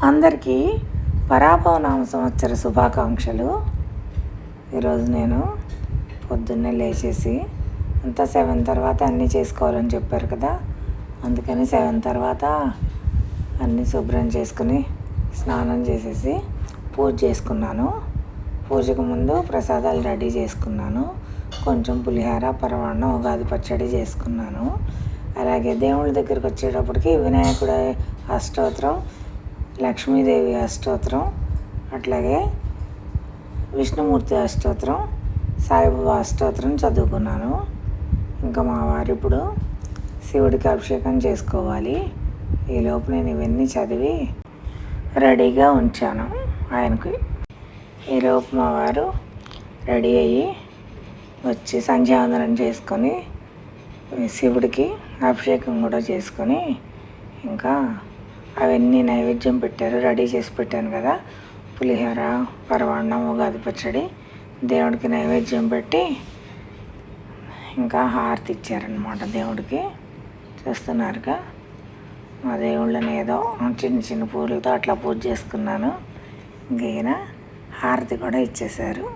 అందరికీ పరాభవనామ సంవత్సర శుభాకాంక్షలు. ఈరోజు నేను పొద్దున్నే లేచేసి అంతా 7 తర్వాత అన్నీ చేసుకోవాలని చెప్పారు కదా, అందుకని 7 తర్వాత అన్నీ శుభ్రం చేసుకుని స్నానం చేసేసి పూజ చేసుకున్నాను. పూజకు ముందు ప్రసాదాలు రెడీ చేసుకున్నాను. కొంచెం పులిహోర, పరమాన్నం, ఉగాది పచ్చడి చేసుకున్నాను. అలాగే దేవుళ్ళ దగ్గరికి వచ్చేటప్పటికి వినాయకుడి అష్టోత్తరం, లక్ష్మీదేవి అష్టోత్తరం, అట్లాగే విష్ణుమూర్తి అష్టోత్తరం, సాయిబాబా అష్టోత్తరం చదువుకున్నాను. ఇంకా మా వారు ఇప్పుడు శివుడికి అభిషేకం చేసుకోవాలి. ఈలోపు నేను ఇవన్నీ చదివి రెడీగా ఉంచాను ఆయనకి. ఈలోపు మా వారు రెడీ అయ్యి వచ్చి సంధ్యావందనం చేసుకొని శివుడికి అభిషేకం కూడా చేసుకొని ఇంకా అవన్నీ నైవేద్యం పెట్టారు. రెడీ చేసి పెట్టాను కదా, పులిహోర, పరమాన్నం, ఉగాది పచ్చడి దేవుడికి నైవేద్యం పెట్టి ఇంకా హారతి ఇచ్చారనమాట దేవుడికి. చూస్తున్నారుగా, మా దేవుళ్ళని ఏదో చిన్న చిన్న పూలతో అట్లా పూజ చేసుకున్నాను. ఇంక ఈయన హారతి కూడా ఇచ్చేశారు.